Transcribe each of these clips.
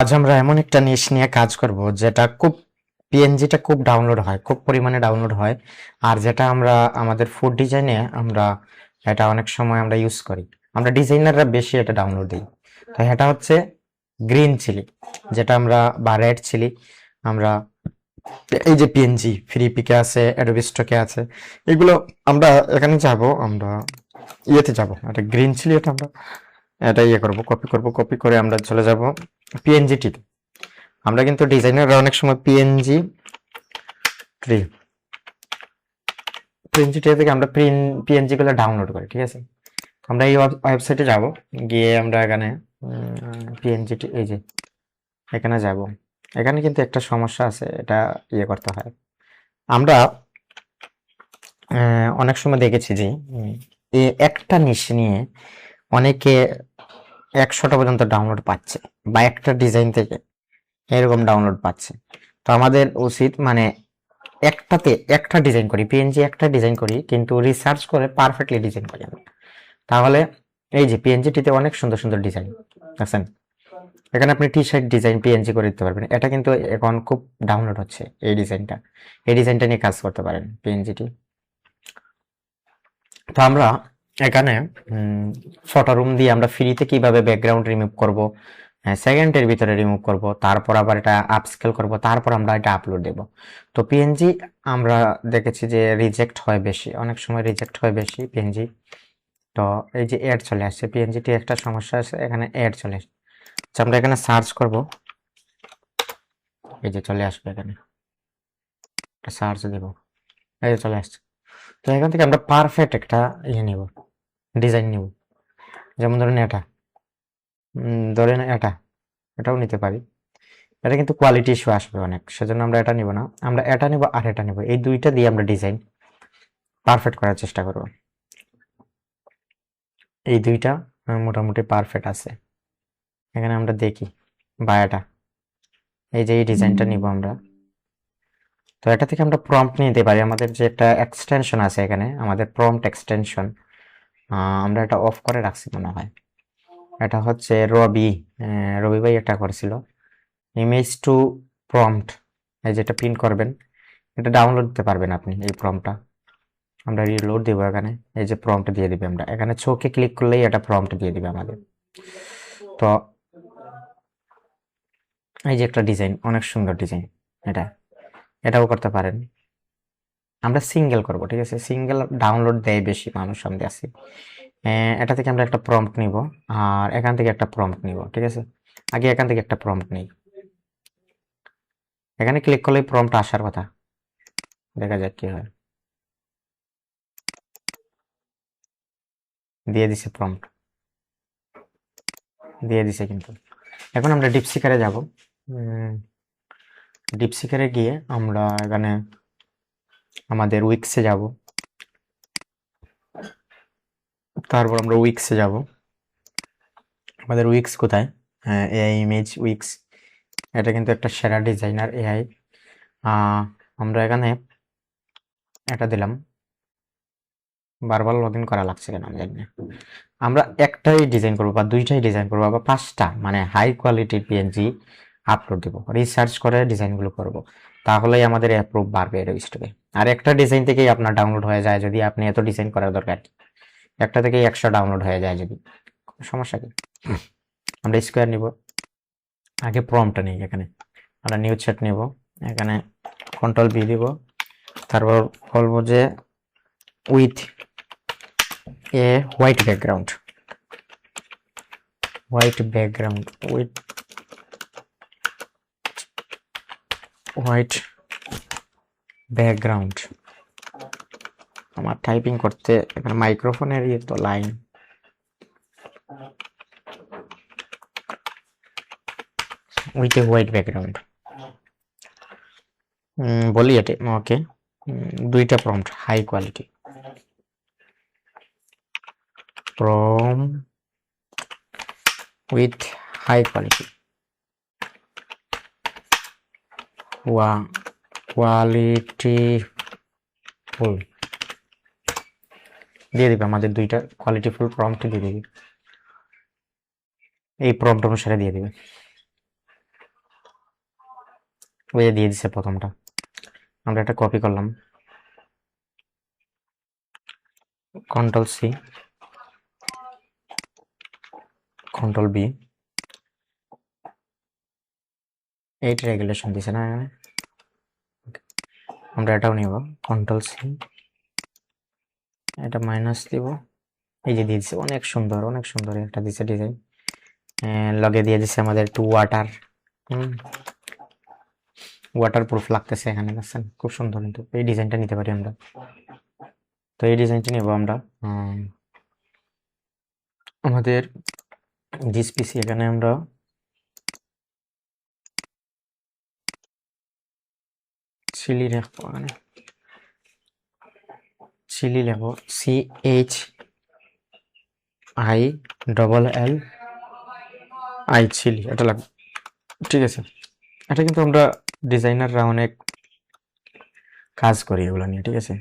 আজ আমরা এমন একটা নিশ নিয়ে কাজ করব যেটা খুব পিএনজিটা খুব ডাউনলোড হয়, খুব পরিমাণে ডাউনলোড হয়। আর যেটা আমরা আমাদের ফুড ডিজাইনে আমরা এটা অনেক সময় আমরা ইউজ করি। আমরা ডিজাইনাররা বেশি এটা ডাউনলোড দিই। তো এটা হচ্ছে গ্রিন চিলি, যেটা আমরা বা রেড চিলি আমরা এই যে পিএনজি ফ্রি পিকে আছে, অ্যাডোবি স্টকে আছে, এগুলো আমরা এখানে যাব, আমরা ইয়েতে যাব, এটা গ্রিন চিলি, এটা আমরা এটা ইয়ে করব, কপি করে আমরা চলে যাব পিএনজিটিতে। আমরা কিন্তু ডিজাইনাররা অনেক সময় ট্রি পিএনজি ট্রি থেকে আমরা পিএনজি গুলো ডাউনলোড করি, ঠিক আছে। আমরা এই ওয়েবসাইটে যাব, গিয়ে আমরা এখানে পিএনজি এই যে এখানে যাব। এখানে কিন্তু একটা সমস্যা আছে, এটা ইয়ে করতে হয়। আমরা অনেক সময় দেখেছি যে এই একটা নিশ নিয়ে অনেকে 100টা পর্যন্ত ডাউনলোড পাচ্ছে, বা একটা ডিজাইন থেকে এরকম ডাউনলোড পাচ্ছে। তো আমাদের উচিত মানে একটাতে একটা ডিজাইন করি, পিএনজি একটা ডিজাইন করি, কিন্তু রিসার্চ করে পারফেক্টলি ডিজাইন করি আমি। তাহলে এই যে পিএনজিটিতে অনেক সুন্দর সুন্দর ডিজাইন দেখছেন, এখানে আপনি টি শার্ট ডিজাইন পিএনজি করে দিতে পারবেন। এটা কিন্তু এখন খুব ডাউনলোড হচ্ছে, এই ডিজাইনটা নিয়ে কাজ করতে পারেন পিএনজিটি। তো আমরা এখানে ফটো রুম দিয়ে আমরা ফ্রিতে কিভাবে ব্যাকগ্রাউন্ড রিমুভ করব, সেকেন্ডের ভিতরে রিমুভ করব, তারপর আবার এটা আপস্কেল করব, তারপর আমরা এটা আপলোড দেব। তো পিএনজি আমরা দেখেছি যে রিজেক্ট হয় বেশি, অনেক সময় রিজেক্ট হয় বেশি পিএনজি। তো এই যে অ্যাড চলে আসছে, পিএনজিটি একটা সমস্যা আছে, এখানে অ্যাড চলে আসছে। আচ্ছা, আমরা এখানে সার্চ করব, এই যে চলে আসবে, এখানে সার্চ দেব, এই যে চলে আসছে। তো এখান থেকে আমরা পারফেক্ট একটা ইয়ে নিব, ডিজাইন নিব। যেমন ধরেন এটা, ধরেন এটাও নিতে পারি। এটা কিন্তু কোয়ালিটি ইস্যু আসবে অনেক, সেজন্য আমরা এটা নিব না। আমরা এটা নিব আর এটা নিব, এই দুইটা দিয়ে আমরা ডিজাইন পারফেক্ট করার চেষ্টা করব। এই দুইটা মোটামুটি পারফেক্ট আছে, এখানে আমরা দেখি। বা এটা, এই যে এই ডিজাইনটা নিব আমরা। তো এটা থেকে আমরা প্রম্পট নিতে পারি, আমাদের যে একটা এক্সটেনশন আছে এখানে, আমাদের প্রম্পট এক্সটেনশন, আমরা এটা অফ করে রাখছি মনে হয়। এটা হচ্ছে রবি ভাই এটা করেছিল, ইমেজ টু প্রম্পট, এই যেটা প্রিন্ট করবেন, এটা ডাউনলোড দিতে পারবেন আপনি এই প্রম্পটটা। আমরা রিলোড দিব, এখানে এই যে প্রম্পট দিয়ে দিবে, আমরা এখানে চোখে ক্লিক করলেই এটা প্রম্পট দিয়ে দিবে আমাদের। তো এই যে একটা ডিজাইন, অনেক সুন্দর ডিজাইন, এটাও করতে পারেন। আমরা সিঙ্গেল করব, ঠিক আছে, সিঙ্গেল ডাউনলোড দেয় বেশি মানুষ, আমরা আছি। এটা থেকে আমরা একটা প্রম্পট নিব, আর এখান থেকে একটা প্রম্পট নিব, ঠিক আছে। আগে এখান থেকে একটা প্রম্পট নিই, এখানে ক্লিক করলেই প্রম্পট আসার কথা, দেখা যাক কি হয়। দিয়ে দিছে প্রম্পট, দিয়ে দিছে কিন্তু। এখন আমরা ডিপসিকারে যাব, ডিপসিকারে গিয়ে আমরা এখানে আমাদের উইক্সে যাব, তারপর আমরা উইক্সে যাব। আমাদের উইক্স কোথায়? হ্যাঁ, এআই ইমেজ উইক্স, এটা কিন্তু একটা সেরা ডিজাইনার এআই। আমরা এখানে এটা দিলাম, বারবার লগ ইন করা লাগছে কেন আমি জানি না। আমরা একটাই ডিজাইন করবো বা দুইটাই ডিজাইন করবো বা 5টা, মানে হাই কোয়ালিটির পিএনজি আপলোড দেবো, রিসার্চ করে ডিজাইনগুলো করব, তাহলেই আমাদের অ্যাপ্রুভ বাড়বে এর স্টকে। আর একটা ডিজাইন থেকেই আপনার ডাউনলোড হয়ে যায়, যদি আপনি এত ডিজাইন করার দরকার, একটা থেকেই 100 ডাউনলোড হয়ে যায় যদি, কোনো সমস্যা কি। আমরা স্কোয়ার নিব, আগে প্রম্পটটা নিই, এখানে আমরা নিউ চ্যাট নিব, এখানে কন্ট্রোল বি দিব, তারপর বলবো যে with a white background, with white background. আমার টাইপিং করতে এখানে মাইক্রোফোনের ইয়ে তো line, with a white background বলি এটা, ওকে। দুইটা prompt, high quality with high quality, quality full দিয়ে দিবে, আমাদের দুইটা কোয়ালিটি ফুল প্রম্পট দিয়ে দিবে, এই প্রম্পট অনুসারে দিয়ে দিবে। ওই দিয়ে দিছে প্রথমটা, আমরা এটা কপি করলাম, control C, control B, 8 regulation দিছে না, আমরা এটাও নিব, কন্ট্রোল সি, এটা মাইনাস দিব, এই যে দিয়ে দিছে, অনেক সুন্দর একটা দিছে ডিজাইন। লগে দিয়ে দিছে আমাদের একটু ওয়াটার, ওয়াটার প্রুফ লাগতেছে এখানে, দেখছেন খুব সুন্দর, কিন্তু এই ডিজাইনটা নিতে পারি আমরা। তো এই ডিজাইনটা নেব আমরা। আমাদের জিএসপিসি এখানে আমরা চিলি রাখবো, এখানে চিলি লিখবো, CHILL চিলি, এটা লাগবে, ঠিক আছে। এটা কিন্তু আমরা ডিজাইনাররা অনেক কাজ করি এগুলো নিয়ে, ঠিক আছে।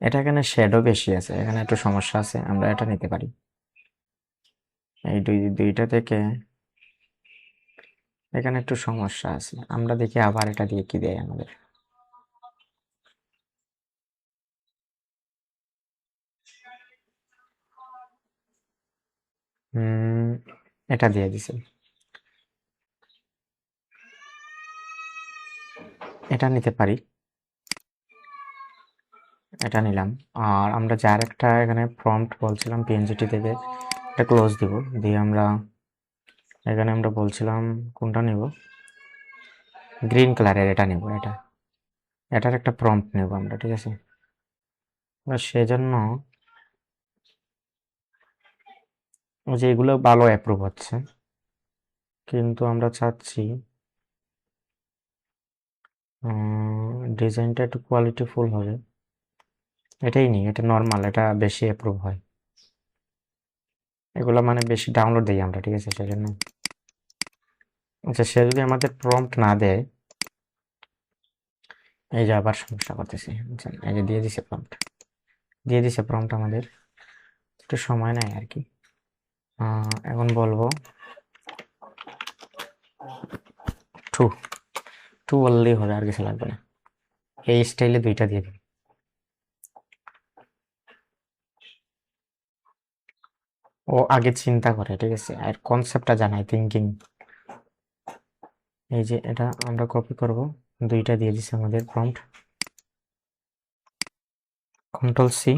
এটা এখানে শ্যাডো বেশি আছে, এখানে একটু সমস্যা আছে, আমরা এটা নিতে পারি। এই দুইটা থেকে এখানে একটু সমস্যা আছে, আমরা দেখি আবার এটা দিয়ে কি দেয় আমাদের। এটা দিয়ে দিছে, এটা নিতে পারি, এটা নিলাম। আর আমরা যার একটা এখানে প্রম্পট বলছিলাম পিএনজিটি থেকে, এটা ক্লোজ দিব, দিয়ে আমরা এখানে আমরা বলছিলাম কোনটা নেব, গ্রিন কালারের এটা নেব, এটার একটা প্রম্পট নেব আমরা, ঠিক আছে। সেজন্য যে এগুলো ভালো অ্যাপ্রুভ হচ্ছে, কিন্তু আমরা চাচ্ছি ডিজাইনটা একটু কোয়ালিটিফুল হবে, এটাই নিই, এটা নর্মাল, এটা বেশি অ্যাপ্রুভ হয়, এগুলো মানে বেশি ডাউনলোড দিই আমরা, ঠিক আছে, সেজন্য। আচ্ছা, সে যদি আমাদের প্রম্পট না দেয়, এই যে আবার সমস্যা করতেছি, এই যে দিয়ে দিছে প্রম্পট আমাদের, একটু সময় নেয় আর কি। এখন বলবো টু বললেই হবে, আর কিছু লাগবে না, এই স্টাইলে দুইটা দিয়ে দিন। ও আগে চিন্তা করে, ঠিক আছে, আর কনসেপ্টটা জানাই, থিঙ্কিং। এই যে এটা আমরা কপি করব, দুইটা দিয়ে দিছে আমাদের প্রম্পট, কন্ট্রোল সি,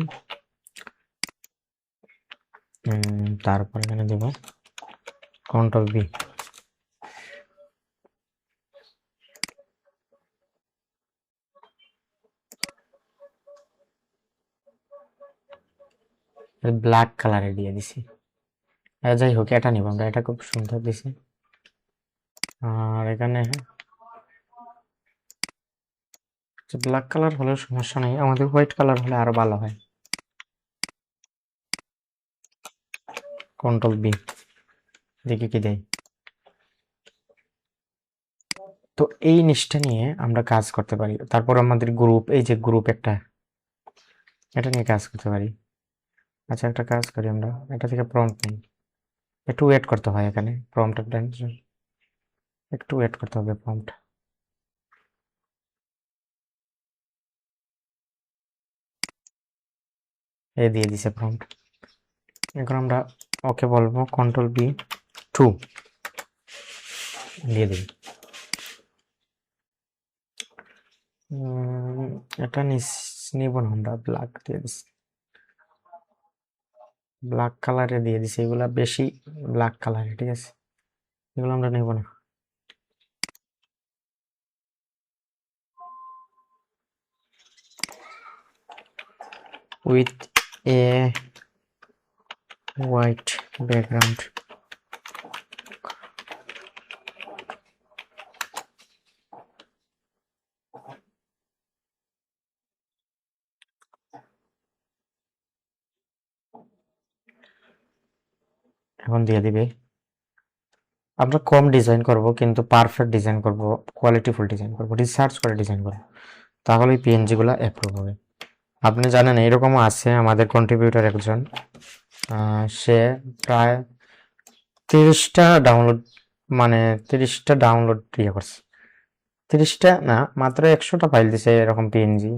তারপর এখানে দেব কন্ট্রোল বি, ব্ল্যাক কালারে দিয়ে দিছি। যাই হোক, এটা নিব আমরা, এটা খুব সুন্দর দিছি। আর এখানে ব্ল্যাক কালার হলে সমস্যা নেই, আমাদের হোয়াইট কালার হলে আরো ভালো হয়। কন্ট্রোল বি, দেখি কি দেয়। তো এই নিচটা নিয়ে আমরা কাজ করতে পারি। তারপর আমাদের গ্রুপ, এই যে গ্রুপ একটা, এটা নিয়ে কাজ করতে পারি। আচ্ছা, একটা কাজ করি আমরা, এটা থেকে প্রম্পট নেই, একটু ওয়েট করতে হয় এখানে, প্রম্পট একটু ওয়েট করতে হবে প্রম্পট। এই দিয়ে দিছে প্রম্পট, এখন আমরা ওকে বলবো, কন্ট্রোল বি 2 দিয়ে দিই। এটা নিব না আমরা, ব্ল্যাক দিয়ে দিচ্ছি, ব্ল্যাক কালারে দিয়ে দিছি, এগুলা বেশি ব্ল্যাক কালারে, ঠিক আছে, এগুলো আমরা নেব না। উইথ এ হোয়াইট ব্যাকগ্রাউন্ড, এখন দিয়ে দিবে। আমরা কম ডিজাইন করব, কিন্তু পারফেক্ট ডিজাইন করব, কোয়ালিটিফুল ডিজাইন করব, রিসার্চ করে ডিজাইন করব, তাহলে পিএনজি গুলা অ্যাপ্রুভ হবে। আপনি জানেন এরকমও আছে আমাদের কন্ট্রিবিউটর একজন, সে প্রায় 30টা ডাউনলোড, মানে 30টা ডাউনলোড ইয়ে করছে, 30টা না, মাত্র 100টা ফাইল দিছে এরকম পিএনজি,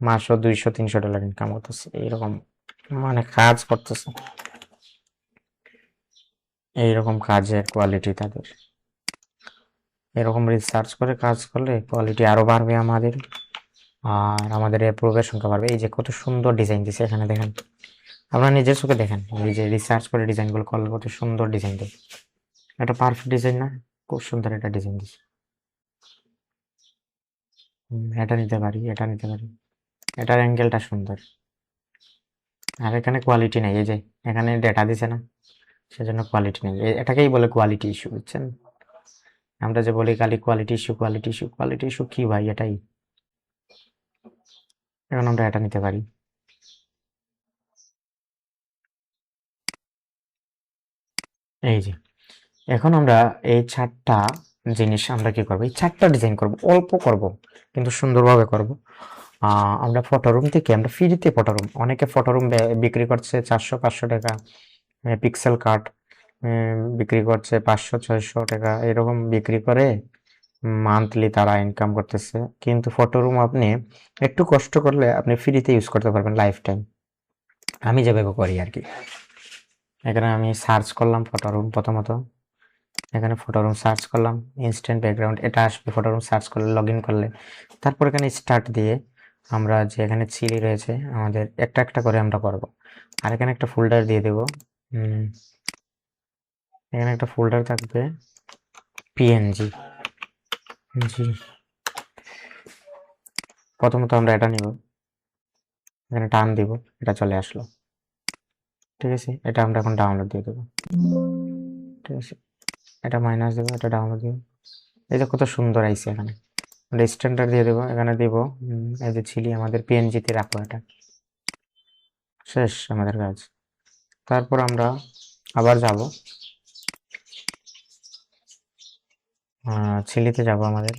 মাসও 200-300 ডলার ইনকাম করতেছে এইরকম, মানে কাজ করতেছে এইরকম কাজের কোয়ালিটি তাদের। এরকম রিসার্চ করে কাজ করলে কোয়ালিটি আরো বাড়বে আমাদের, আর আমাদের অ্যাপ্রুভের সংখ্যা বাড়বে। এই যে কত সুন্দর ডিজাইন দিছে এখানে দেখেন, আপনারা নিজের চোখে দেখেন, এই যে রিসার্চ করে ডিজাইনগুলো করলে কত সুন্দর ডিজাইন দেয়। এটা পারফেক্ট ডিজাইন না? খুব সুন্দর একটা ডিজাইন দিছে। এটা নিতে পারি, এটা নিতে পারি, এটার অ্যাঙ্গেলটা সুন্দর। আর এখানে কোয়ালিটি নেই, এই যে এখানে ডেটা দিছে না, সেজন্য কোয়ালিটি নেই। এটাকেই বলে কোয়ালিটি ইস্যু, বুঝছেন? আমরা যে বলি খালি quality issue, quality issue, quality issue কি ভাই? এটাই। এখন আমরা এটা নিতে পারি। এই যে এখন আমরা এই 4টা জিনিস আমরা কি করবো, এই 4টা ডিজাইন করব, অল্প করব কিন্তু সুন্দরভাবে করব। আমরা ফটোরুম থেকে আমরা ফ্রিতে ফটোরুম, অনেকে ফটোরুম বিক্রি করছে 400-500 টাকা, পিক্সেল কাট বিক্রি করছে 500-600 টাকা, এরকম বিক্রি করে মান্থলি তারা ইনকাম করতেছে। কিন্তু ফটোরুম আপনি একটু কষ্ট করলে আপনি ফ্রিতে ইউজ করতে পারবেন লাইফ টাইম, আমি যেভাবে করি আর কি। এখানে আমি সার্চ করলাম ফটোরুম, প্রথমত এখানে ফটোরুম সার্চ করলাম, ইনস্ট্যান্ট ব্যাকগ্রাউন্ড এটা আসবে ফটোরুম সার্চ করলে, লগ ইন করলে। তারপর এখানে স্টার্ট দিয়ে আমরা যে এখানে চিলি রয়েছে আমাদের একটা একটা করে আমরা করব। আর এখানে একটা ফোল্ডার দিয়ে দেব, এখানে একটা ফোল্ডার থাকবে পিএনজি জি। প্রথমত আমরা এটা নিব, এখানে টান দিব, এটা চলে আসলো, ঠিক আছে। এটা আমরা এখন ডাউনলোড দিয়ে দেবো, ঠিক আছে। এটা মাইনাস দেবো, এটা ডাউনলোড দিব। এই যে কত সুন্দর আইছে, এখানে আমরা স্ট্যান্ডার্ড দিয়ে দেবো, এখানে দিব এই যে ছিলি আমাদের পিএনজিতে রাখবো, এটা শেষ আমাদের কাজ। তারপর আমরা আবার যাব, ছিলিতে যাব আমাদের,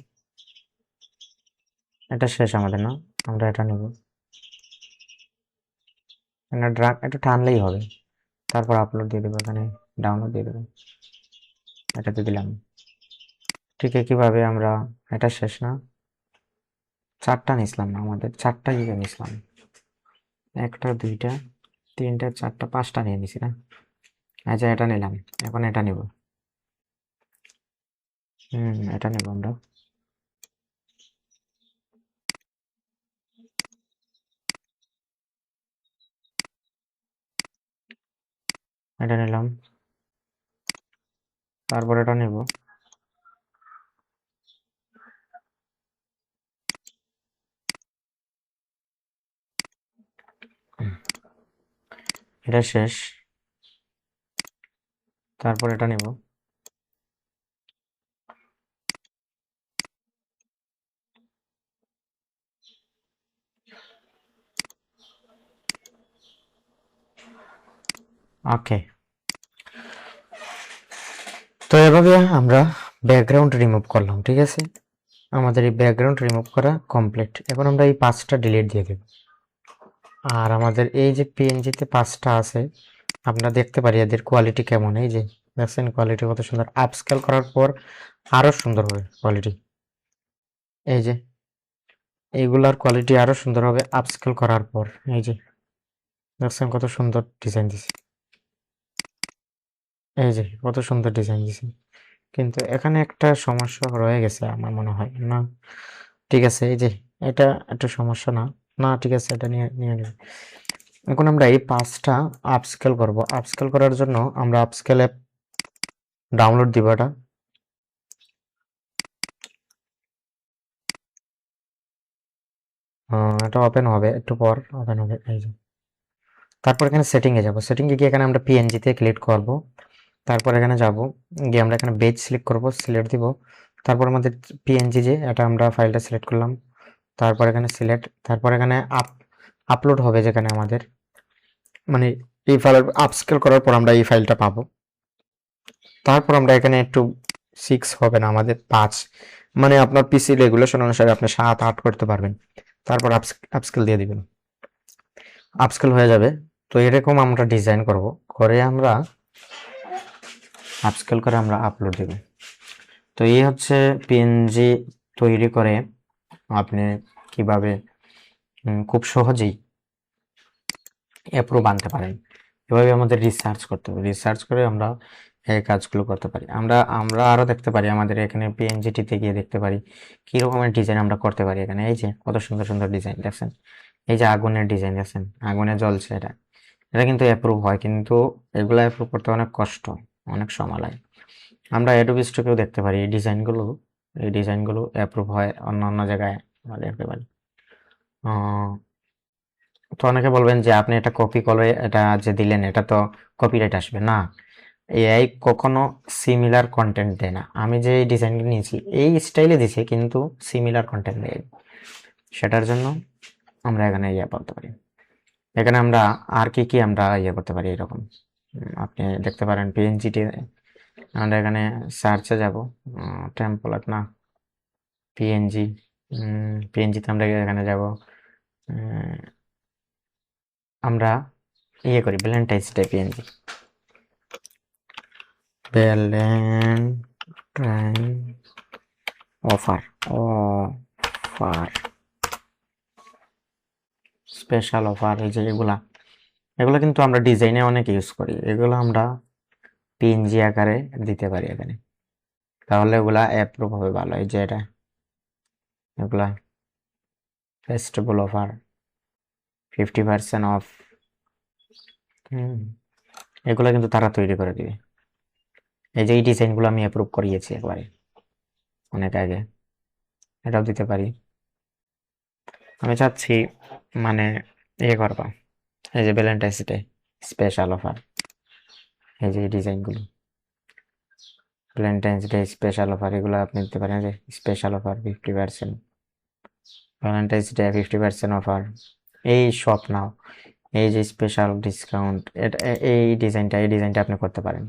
এটা শেষ আমাদের না, আমরা এটা নেব, ড্রাগ এটা টানলেই হবে। তারপর আপলোড দিয়ে দেবো, এখানে ডাউনলোড দিয়ে দেবো, এটাতে দিলাম। ঠিক একইভাবে আমরা, এটা শেষ না, 4টা নিছিলাম না, আমাদের 4টা ইয়ে নিছিলাম, 1টা 2টা 3টা 4টা 5টা নিয়ে নিছি না। আচ্ছা এটা নিলাম, এখন এটা নেব, এটা নেব আমরা, এটা নিলাম, তারপর এটা নেব, এটা শেষ। তারপর এটা নেব, ওকে। তো এভাবে আমরা ব্যাকগ্রাউন্ড রিমুভ করলাম, ঠিক আছে। আমাদের এই ব্যাকগ্রাউন্ড রিমুভ করা কমপ্লিট। এখন আমরা এই 5টা ডিলিট দিয়ে দেব। আর আমাদের এই যে পিএনজিতে 5টা আছে, আমরা দেখতে পারি এদের কোয়ালিটি কেমন। এই যে দেখছেন কোয়ালিটি কত সুন্দর, আপস্কেল করার পর আরো সুন্দর হবে কোয়ালিটি। এই যে এইগুলার কোয়ালিটি আরো সুন্দর হবে আপস্কেল করার পর। এই যে দেখছেন কত সুন্দর ডিজাইন দিছে, এই যে কত সুন্দর ডিজাইন দিছে। কিন্তু এখানে একটা সমস্যা রয়ে গেছে আমার মনে হয় না, ঠিক আছে। এই যে এটা একটা সমস্যা না, না ঠিক আছে, এটা নিয়ে নিয়ে নেব। এখন আমরা এই 5টা আপস্কেল করব। আপস্কেল করার জন্য আমরা আপস্কেল অ্যাপ ডাউনলোড দিব, এটা ওপেন হবে, একটু পর ওপেন হবে। এই যে তারপর এখানে সেটিংয়ে যাব, সেটিংয়ে গিয়ে এখানে আমরা পিএনজিতে ক্লিক করব। তারপর এখানে যাব, গিয়ে আমরা এখানে বেজ সিলেক্ট করব, সিলেক্ট দিব। তারপর আমাদের পিএনজি যে এটা আমরা ফাইলটা সিলেক্ট করলাম, তারপর এখানে সিলেক্ট, তারপর এখানে আপলোড হবে, যেখানে আমাদের মানে এই ফাইল আপস্কেল করার পর আমরা এই ফাইলটা পাবো। তারপর আমরা এখানে একটু 6 হবে না, আমাদের 5, মানে আপনার পিসি রেগুলেশন অনুসারে আপনি 7-8 করতে পারবেন। তারপর আপস্কেল দিয়ে দিবেন, আপস্কেল হয়ে যাবে। তো এরকম আমরা ডিজাইন করব, করে আমরা আপস্কেল করে আমরা আপলোড দেব। তো এই হচ্ছে পিএনজি তৈরি করে আপনি কিভাবে খুব সহজেই অ্যাপ্রুভ আনতে পারেন। এভাবে আমাদের রিসার্চ করতে হবে, রিসার্চ করে আমরা এই কাজগুলো করতে পারি। আমরা আমরা আরও দেখতে পারি, আমাদের এখানে পিএনজিটিতে গিয়ে দেখতে পারি কী রকমের ডিজাইন আমরা করতে পারি। এখানে এই যে কত সুন্দর সুন্দর ডিজাইন দেখছেন, এই যে আগুনের ডিজাইন দেখছেন, আগুনে জ্বলছে, এটা এটা কিন্তু অ্যাপ্রুভ হয়, কিন্তু এগুলো অ্যাপ্রুভ করতে অনেক কষ্ট, অনেক সময় লাগে। আমরা অ্যাডোবি স্টকেও দেখতে পারি এই ডিজাইনগুলো অ্যাপ্রুভ হয় অন্য অন্য জায়গায়, আমরা দেখতে পারি। তো অনেকে বলবেন যে আপনি এটা কপি করে এটা যে দিলেন এটা তো কপিরাইট আসবে না। এআই কখনো সিমিলার কন্টেন্ট দেয় না। আমি যে ডিজাইন নিয়েছি এই স্টাইলে দিছি, কিন্তু সিমিলার কন্টেন্ট দেয়। সেটার জন্য আমরা এখানে ইয়ে বলতে পারি। এখানে আমরা আর কি কি আমরা ইয়ে করতে পারি এরকম, আপনি দেখতে পারেন পিএনজিটি। আমরা এখানে সার্চে যাব, টেম্পলেট না, পিএনজি, পিএনজিতে আমরা এখানে যাব, আমরা ইয়ে করি Valentine's day PNG, Valentine offer, offer, special offer, এই যে এগুলা, এগুলো কিন্তু আমরা ডিজাইনে অনেক ইউজ করি। এগুলো আমরা পিএনজি আকারে দিতে পারি এখানে, তাহলে এগুলা অ্যাপ্রুভ হবে ভালো। এই যে এটা, এগুলা ফেস্টিভ্যাল অফার, 50% অফ, এগুলো কিন্তু তারা তৈরি করে দিবে। এই যে এই ডিজাইনগুলো আমি অ্যাপ্রুভ করিয়েছি একবারে অনেক আগে, এটাও দিতে পারি। আমি চাচ্ছি মানে ইয়ে করবো, এই যে ভ্যালেন্টাইন্স ডে স্পেশাল অফার, এই যে এই ডিজাইনগুলো ভ্যালেন্টাইন্স ডে স্পেশাল অফার, এগুলো আপনি দিতে পারেন। যে special offer 50%, Valentine's day 50% offer, এই শপ নাও, এই যে স্পেশাল ডিসকাউন্ট, এটা এই ডিজাইনটা আপনি করতে পারেন।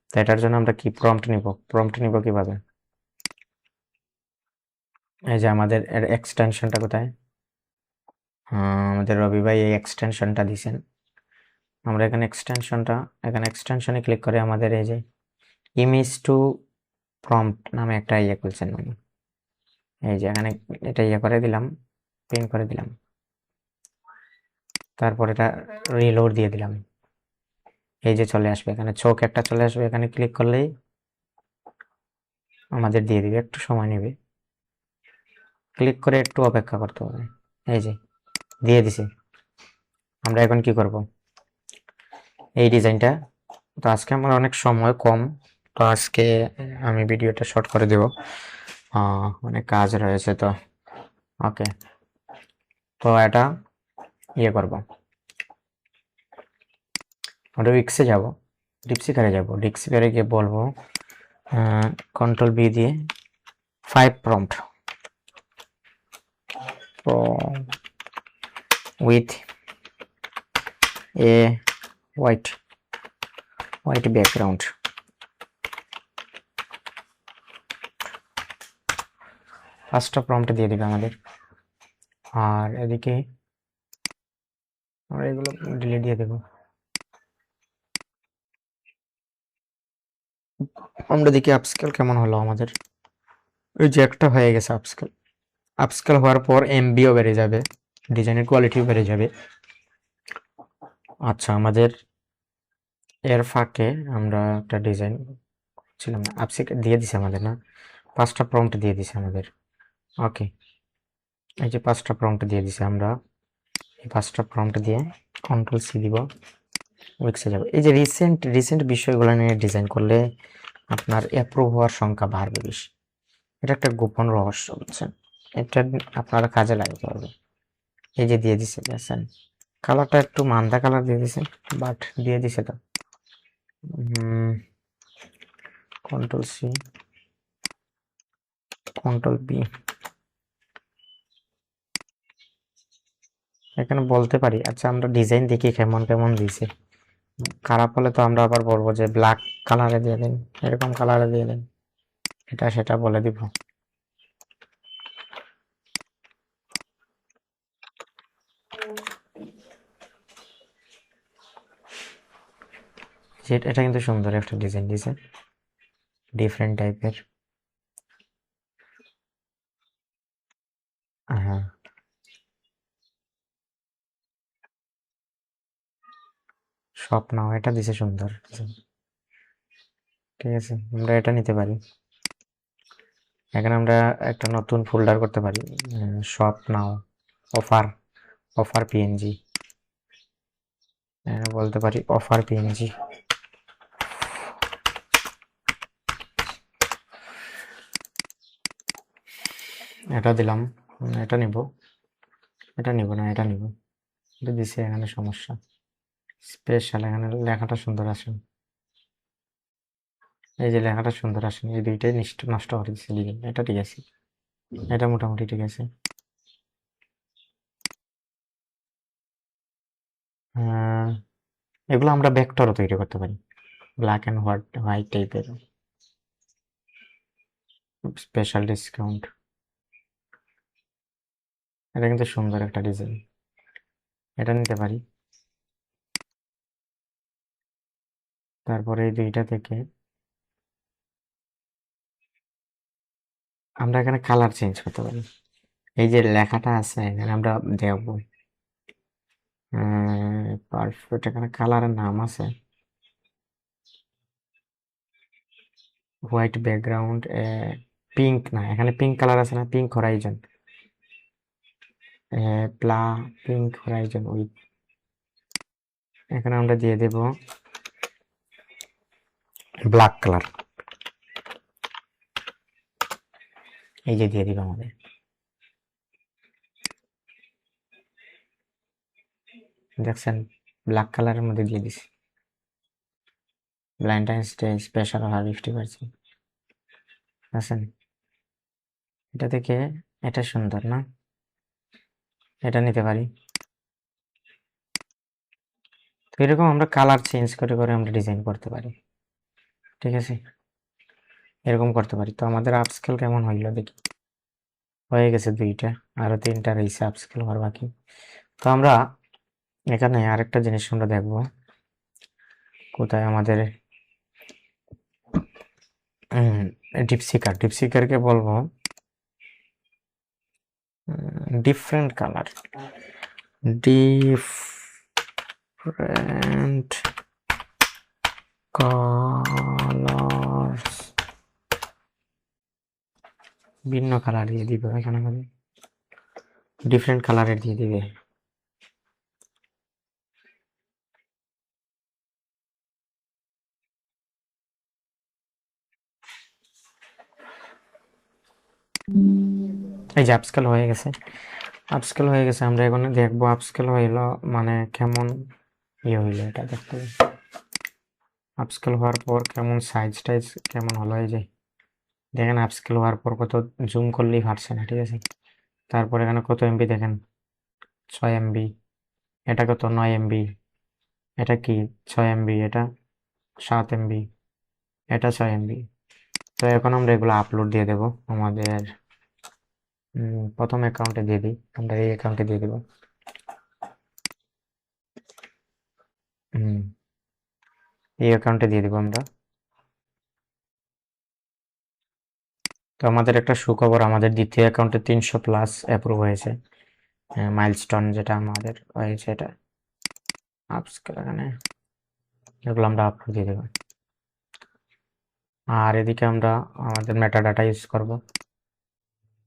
তো এটার জন্য আমরা কি প্রম্পট নিব কিভাবে? এই যে আমাদের এর এক্সটেনশনটা কোথায়, আমাদের রবি ভাই এই এক্সটেনশনটা দিছেন। আমরা এখানে এক্সটেনশনে ক্লিক করে আমাদের এই যে ইমেজ টু প্রম্পট নামে একটা ইয়ে খুলছেন উনি। এই যে এখানে এটা ইয়ে করে দিলাম, প্রিন্ট করে দিলাম, তারপর এটা রিলোড দিয়ে দিলাম। এই যে চলে আসবে, এখানে চোখ একটা চলে আসবে, এখানে ক্লিক করলেই আমাদের দিয়ে দিবে, একটু সময় নেবে, ক্লিক করে একটু অপেক্ষা করতে হবে। এই যে দিয়ে দিছে। আমরা এখন কি করব, এই ডিজাইনটা, তো আজকে আমার অনেক সময় কম, তো আজকে আমি ভিডিওটা শর্ট করে দেব, অনেক কাজ রয়েছে। তো ওকে, তো এটা ইয়ে করব, আমরা উইক্সে যাব, ডিপসিকারে যাব, ডিপসিকারে গিয়ে বলবো কন্ট্রোল বি দিয়ে 5 prompt with a white background, ফার্স্টটা প্রম্পট দিয়ে দিবে আমাদের। আর এদিকে আমরা এগুলো ডিলিট দিয়ে দেব। আমরা দেখি আপস্কেল কেমন হলো আমাদের। ওই যে একটা হয়ে গেছে আপস্কেল, আপস্কেল হওয়ার পর এমবিও বেড়ে যাবে, ডিজাইনের কোয়ালিটিও বেড়ে যাবে। আচ্ছা, আমাদের এর ফাঁকে আমরা একটা ডিজাইন ছিলাম না, আপস্কেল দিয়ে দিছে আমাদের না, 5টা প্রম্পট দিয়ে দিছে আমাদের। ওকে, এই যে 5টা প্রম্পট দিয়ে দিছে, আমরা এই 5টা প্রম্পট দিয়ে কন্ট্রোল সি দিব, উইক্সে যাব। এই যে রিসেন্ট বিষয়গুলো নিয়ে ডিজাইন করলে আপনার অ্যাপ্রুভ হওয়ার সংখ্যা বাড়বে বেশি। এটা একটা গোপন রহস্য, বুঝছেন, এটা আপনারা কাজে লাগাতে হবে। এই যে দিয়ে দিছে, দেখছেন কালারটা একটু মান্দা কালার দিয়ে দিছে, বাট দিয়ে দিছে। তো কন্ট্রোল সি, কন্ট্রোল বি, এখানে বলতে পারি। আচ্ছা, আমরা ডিজাইন দেখি কেমন কেমন দিছে, খারাপ হলে তো আমরা আবার বলবো যে ব্ল্যাক কালারে দিয়ে দিন, এরকম কালারে দিয়ে দিন, এটা সেটা বলে দিব। এটা কিন্তু সুন্দর একটা ডিজাইন দিছে, ডিফারেন্ট টাইপের। হ্যাঁ, স্বপ্ন এটা দিছে সুন্দর। ঠিক আছে, আমরা এটা নিতে পারি। এখানে আমরা একটা নতুন ফোল্ডার করতে পারি, শপ নাও, অফার, অফার পিএনজি, বলতে পারি অফার পিএনজি। এটা দিলাম, এটা নিব, এটা নিব না, এটা নিব, এটা দিছে। এখানে সমস্যা স্পেশাল, এখানে লেখাটা সুন্দর আসে, এই যে লেখাটা সুন্দর আসে, এই দুইটাই নষ্ট করে দিচ্ছে ডিজাইন। এটা ঠিক আছে, এটা মোটামুটি ঠিক আছে। এগুলো আমরা ভেক্টরও তৈরি করতে পারি, ব্ল্যাক অ্যান্ড হোয়াইট টাইপের, স্পেশাল ডিসকাউন্ট। এটা কিন্তু সুন্দর একটা ডিজাইন, এটা নিতে পারি। তারপরে এই দুইটা থেকে আমরা এখানে কালার চেঞ্জ করতে পারি। এই যে লেখাটা আছে এখানে আমরা দেখবো পারফেক্ট, এখানে কালারের নাম আছে, হোয়াইট ব্যাকগ্রাউন্ড, পিঙ্ক না, এখানে পিঙ্ক কালার আছে না, পিঙ্ক হরাইজন, প্লা পিঙ্ক হরাইজন উইথ, এখানে আমরা দিয়ে দেব ব্ল্যাক কালার, এই যে দিয়ে দিব আমাদের। দেখছেন, ব্ল্যাক কালারের মধ্যে দিয়ে দিছি। Valentine's day special offer 50%। আছেন, এটা থেকে এটা সুন্দর না, এটা নিতে পারি। তো এরকম আমরা কালার চেঞ্জ করে করে আমরা ডিজাইন করতে পারি। ঠিক আছে, এরকম করতে পারি। তো আমাদের আপস্কেল কেমন হইলো দেখি, হয়ে গেছে দুইটা, আরো তিনটা রয়েছে আপস্কেল হওয়ার বাকি। তো আমরা এখানে আরেকটা জিনিস আমরা দেখব, কোথায় আমাদের ডিপসিকারকে বলবো ডিফারেন্ট কালার, ডিফারেন্ট কালার্স, ভিন্ন কালার দিয়ে দিবে এখানে, ডিফারেন্ট কালারের দিয়ে দিবে। এই যে আপস্কেল হয়ে গেছে, আপস্কেল হয়ে গেছে। আমরা এখন দেখবো আপস্কেল হইলো মানে কেমন ইয়ে হইলো, এটা দেখতে হবে। আপস্কেল হওয়ার পর কেমন সাইজ টাইজ কেমন হলো, এই যে দেখেন আপস্কেল হওয়ার পর কত, জুম করলেই ফাটছে না। ঠিক আছে, তারপর এখানে কত এমবি দেখেন, 6 MB, এটা কত 9 MB, এটা কি 6 MB, এটা 7 MB, এটা 6 MB। তো এখন আমরা এগুলো আপলোড দিয়ে দেব আমাদের প্রথম অ্যাকাউন্টে দিয়ে দিই, আমরা এই অ্যাকাউন্টে দিয়ে দেব। এই অ্যাকাউন্টে দিয়ে দিব আমরা। তো আমাদের একটা সুখবর, আমাদের দ্বিতীয় অ্যাকাউন্টে 300+ অ্যাপ্রুভ হয়েছে, মাইলস্টোন যেটা আমাদের হয়েছে, এটা আপস্কেল, এখানে এগুলো আমরা আপলোড দিয়ে দেবো। আর এদিকে আমরা আমাদের মেটাডাটা ইউজ করব।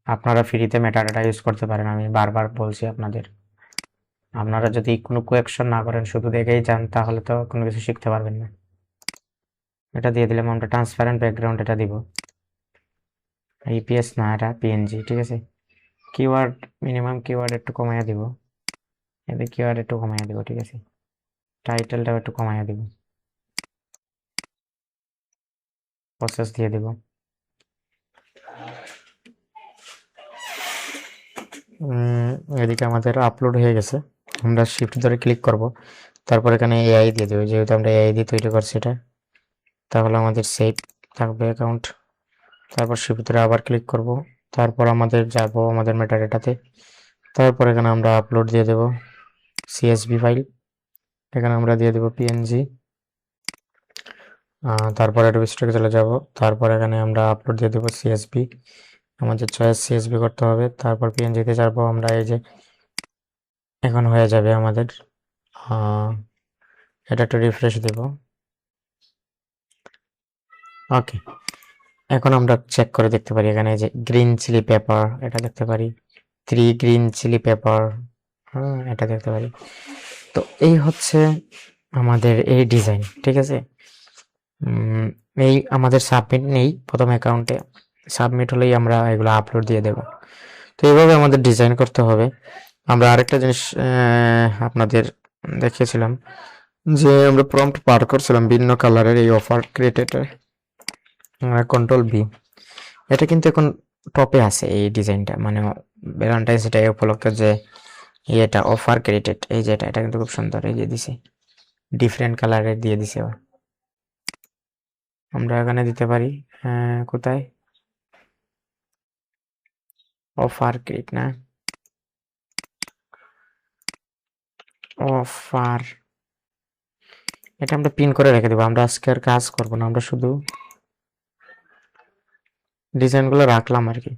আপনারা ফ্রিতে মেটাডাটা ইউজ করতে পারেন, আমি বারবার বলছি আপনাদের। আপনারা যদি কোনো কোয়েকশন না করেন, শুধু দেখেই যান, তাহলে তো কোনো কিছু শিখতে পারবেন না। এটা দিয়ে দিলাম আমরা, ট্রান্সপারেন্ট ব্যাকগ্রাউন্ড এটা দিব, ইপিএস না, এটা পিএনজি। ঠিক আছে, কিওয়ার্ড মিনিমাম কিওয়ার্ড একটু কমাইয়া দিব, এদের কিওয়ার্ড একটু কমাইয়া দিব। ঠিক আছে, টাইটেলটাও একটু কমাইয়া দিব, প্রসেস দিয়ে দিব। এদিকে আমাদের আপলোড হয়ে গেছে, আমরা শিফট ধরে ক্লিক করব, তারপর এখানে এআই দিয়ে দেবো, যেহেতু আমরা এআই দিয়ে তৈরি করছি এটা, তাহলে আমাদের সেভ থাকবে অ্যাকাউন্ট। তারপর শিফট ধরে আবার ক্লিক করব, তারপর আমাদের যাব আমাদের মেটাডাটাতে, তারপর এখানে আমরা আপলোড দিয়ে দেব সিএসভি ফাইল, এখানে আমরা দিয়ে দেব পিএনজি, তারপর অ্যাডোবি স্টকে চলে যাব, তারপর এখানে আমরা আপলোড দিয়ে দেব সিএসভি, আমাদের চয়েস সিএসভি করতে হবে, তারপর পিএনজিতে যাবো আমরা। এই যে এখন হয়ে যাবে আমাদের। এটা একটু রিফ্রেশ দেব। ওকে, এখন আমরা চেক করে দেখতে পারি এখানে যে গ্রিন চিলি পেপার এটা দেখতে পারি, 3 গ্রিন চিলি পেপার, এটা দেখতে পারি। তো এই হচ্ছে আমাদের এই ডিজাইন, ঠিক আছে। এই আমাদের সাবমিট নেই প্রথম অ্যাকাউন্টে, সাবমিট হলেই আমরা এগুলো আপলোড দিয়ে দেব। তো এইভাবে আমাদের ডিজাইন করতে হবে। আমরা আরেকটা জিনিস আপনাদের দেখিয়েছিলাম যে আমরা প্রম্পট পার করছিলাম ভিন্ন কালারের এই অফার ক্রিয়েটেডের, কন্ট্রোল বি। এটা কিন্তু এখন টপে আছে এই ডিজাইনটা, মানে ভ্যালেন্টাইন্স ডে উপলক্ষে যে এটা অফার ক্রিয়েটেড, এই যে এটা কিন্তু খুব সুন্দর, এই যে দিছে ডিফারেন্ট কালারের দিয়ে দিছে। আমরা এখানে দিতে পারি কোথায়, অফার ক্রিয়েট না, অফার, এটা আমরা পিন করে রেখে দেবো। আমরা আজকে আর কাজ করবো না, আমরা শুধু ডিজাইনগুলো রাখলাম আর কি।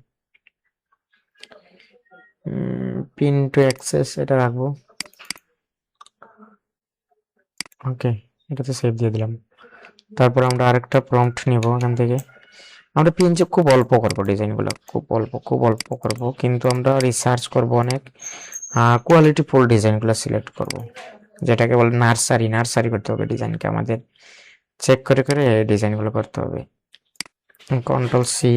পিন টু অ্যাক্সেস এটা রাখবো। ওকে, এটাতে সেভ দিয়ে দিলাম। তারপর আমরা আরেকটা প্রম্পট নিব এখান থেকে। আমরা পিএনজি খুব অল্প করবো, ডিজাইনগুলো খুব অল্প করব, কিন্তু আমরা রিসার্চ করব অনেক, কোয়ালিটি ফুল ডিজাইনগুলো সিলেক্ট করব, যেটাকে বলে নার্সারি করতে হবে ডিজাইনকে আমাদের, চেক করে করে ডিজাইনগুলো করতে হবে। কন্ট্রোল সি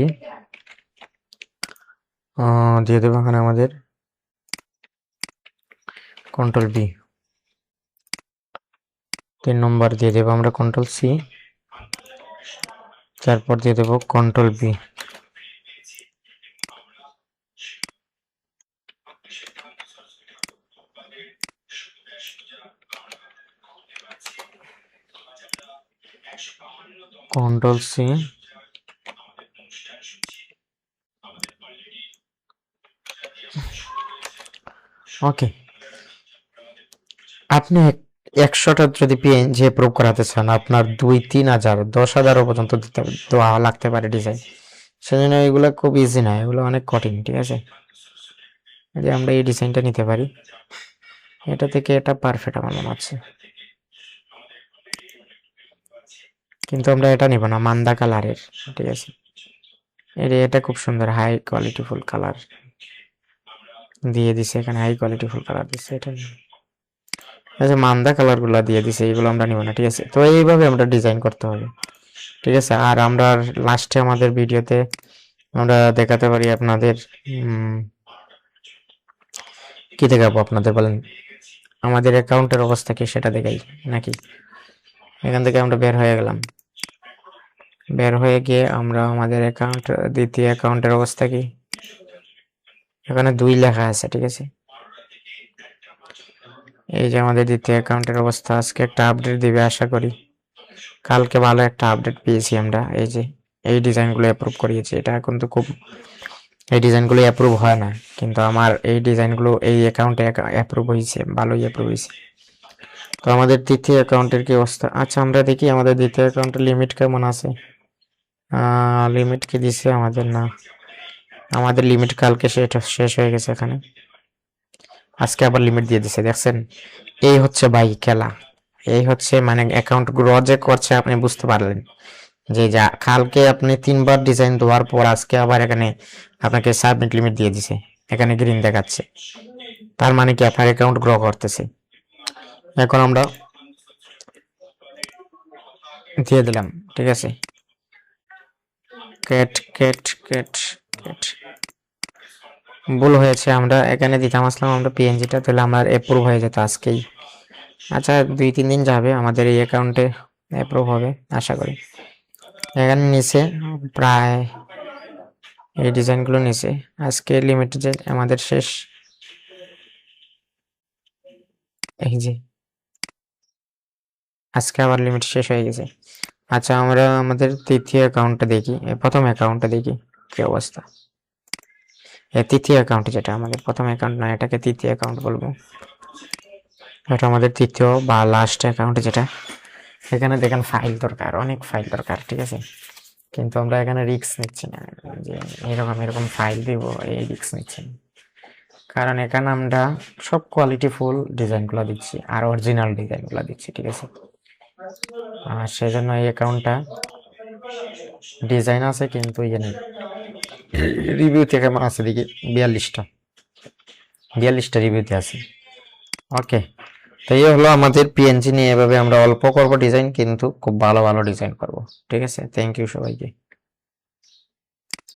দিয়ে দেবো এখানে আমাদের, কন্ট্রোল বি 3 নম্বর দিয়ে দেবো আমরা, কন্ট্রোল সি, তারপর দিয়ে দেবো কন্ট্রোল বি। কন্ট্রোল সি, ওকে। আপনি 100টা যদি পিএনজি অ্যাপ্রুভ করাতে চান, আপনার 2-3 হাজার 10,000 পর্যন্ত দেওয়া লাগতে পারে ডিজাইন। সেজন্য এগুলো খুব ইজি না, এগুলো অনেক কঠিন, ঠিক আছে। যে আমরা এই ডিজাইনটা নিতে পারি, এটা থেকে এটা পারফেক্ট আমার মনে হচ্ছে, কিন্তু আমরা এটা নিব না, মান্দা কালারের, ঠিক আছে। এটা খুব সুন্দর হাই কোয়ালিটি ফুল কালার দিয়ে দিছে এখানে, হাই কোয়ালিটি ফুল কালার দিছে, এটা আচ্ছা মান্দা কালার গুলা দিয়ে দিছে, এগুলো আমরা নিব না, ঠিক আছে। তো এইভাবে আমরা ডিজাইন করতে হবে, ঠিক আছে। আর আমরা লাস্টে আমাদের ভিডিওতে আমরা দেখাতে পারি আপনাদের, কি দেখাবো আপনাদের বলেন, আমাদের অ্যাকাউন্টের অবস্থা কি সেটা দেখাই নাকি। এখান থেকে আমরা বের হয়ে গেলাম, বের হয়ে গিয়ে আমরা আমাদের অ্যাকাউন্ট, দ্বিতীয় অ্যাকাউন্টের অবস্থা কি, এখানে 2 লেখা আছে, ঠিক আছে। এই যে আমাদের দ্বিতীয় অ্যাকাউন্টের অবস্থা, আজকে একটা আপডেট দিবে আশা করি, কালকে ভালো একটা আপডেট পেয়েছি আমরা। এই যে এই ডিজাইনগুলো অ্যাপ্রুভ করিয়েছি, এটা কিন্তু খুব, এই ডিজাইনগুলো অ্যাপ্রুভ হয় না, কিন্তু আমার এই ডিজাইনগুলো এই অ্যাকাউন্টে অ্যাপ্রুভ হয়েছে, ভালোই অ্যাপ্রুভ হয়েছে। তো আমাদের দ্বিতীয় অ্যাকাউন্টের কি অবস্থা, আচ্ছা আমরা দেখি আমাদের দ্বিতীয় অ্যাকাউন্টের লিমিট কেমন আছে। লিমিট কি দিছে আমাদের, না আমাদের লিমিট কালকে সেটা শেষ হয়ে গেছে, এখানে আজকে আবার লিমিট দিয়ে দিছে, দেখছেন। এই হচ্ছে ভাই খেলা, এই হচ্ছে মানে অ্যাকাউন্ট গ্রো যে করছে, আপনি বুঝতে পারলেন যে যা কালকে আপনি 3বার ডিজাইন দেওয়ার পর আজকে আবার এখানে আপনাকে সাবমিট লিমিট দিয়ে দিছে, এখানে গ্রিন দেখাচ্ছে, তার মানে কি আপনার অ্যাকাউন্ট গ্রো করতেছে। এখন আমরা দিয়ে দিলাম, ঠিক আছে। কেট কেট কেট কেট ভুল হয়েছে, আমরা এখানে দিতাম আসলাম আমরা পিএনজিটা, তাহলে আমার অ্যাপ্রুভ হয়ে যেত আজকেই। আচ্ছা 2-3 দিন যাবে, আমাদের এই অ্যাকাউন্টে অ্যাপ্রুভ হবে আশা করি। এখানে নিচে প্রায় এই ডিজাইনগুলো নিচে, আজকে লিমিট যে আমাদের শেষ, এই যে আজকে আবার লিমিট শেষ হয়ে গেছে। আচ্ছা আমরা আমাদের তৃতীয় অ্যাকাউন্টটা দেখি, প্রথম অ্যাকাউন্টটা দেখি কি অবস্থা। তৃতীয় অ্যাকাউন্ট, যেটা আমাদের প্রথম অ্যাকাউন্ট নয়, এটাকে তৃতীয় অ্যাকাউন্ট বলবো, এটা আমাদের তৃতীয় বা লাস্ট অ্যাকাউন্ট যেটা। এখানে দেখেন ফাইল দরকার, অনেক ফাইল দরকার, ঠিক আছে। কিন্তু আমরা এখানে রিস্ক নিচ্ছি না যে এরকম এরকম ফাইল দিব, এই রিস্ক নিচ্ছি না। কারণ এখানে আমরা সব কোয়ালিটি ফুল ডিজাইনগুলো দিচ্ছি আর অরিজিনাল ডিজাইনগুলো দিচ্ছি, ঠিক আছে। আর সেজন্য এই অ্যাকাউন্টটা ডিজাইন আছে কিন্তু ইয়ে নেই, রিভিউতে কেমন আছে দেখি 42টা রিভিউতে আছে। ওকে, তো এই হলো আমাদের পিএনজি নিয়ে। এভাবে আমরা অল্প করব ডিজাইন, কিন্তু খুব ভালো ভালো ডিজাইন করব, ঠিক আছে। থ্যাংক ইউ সবাইকে।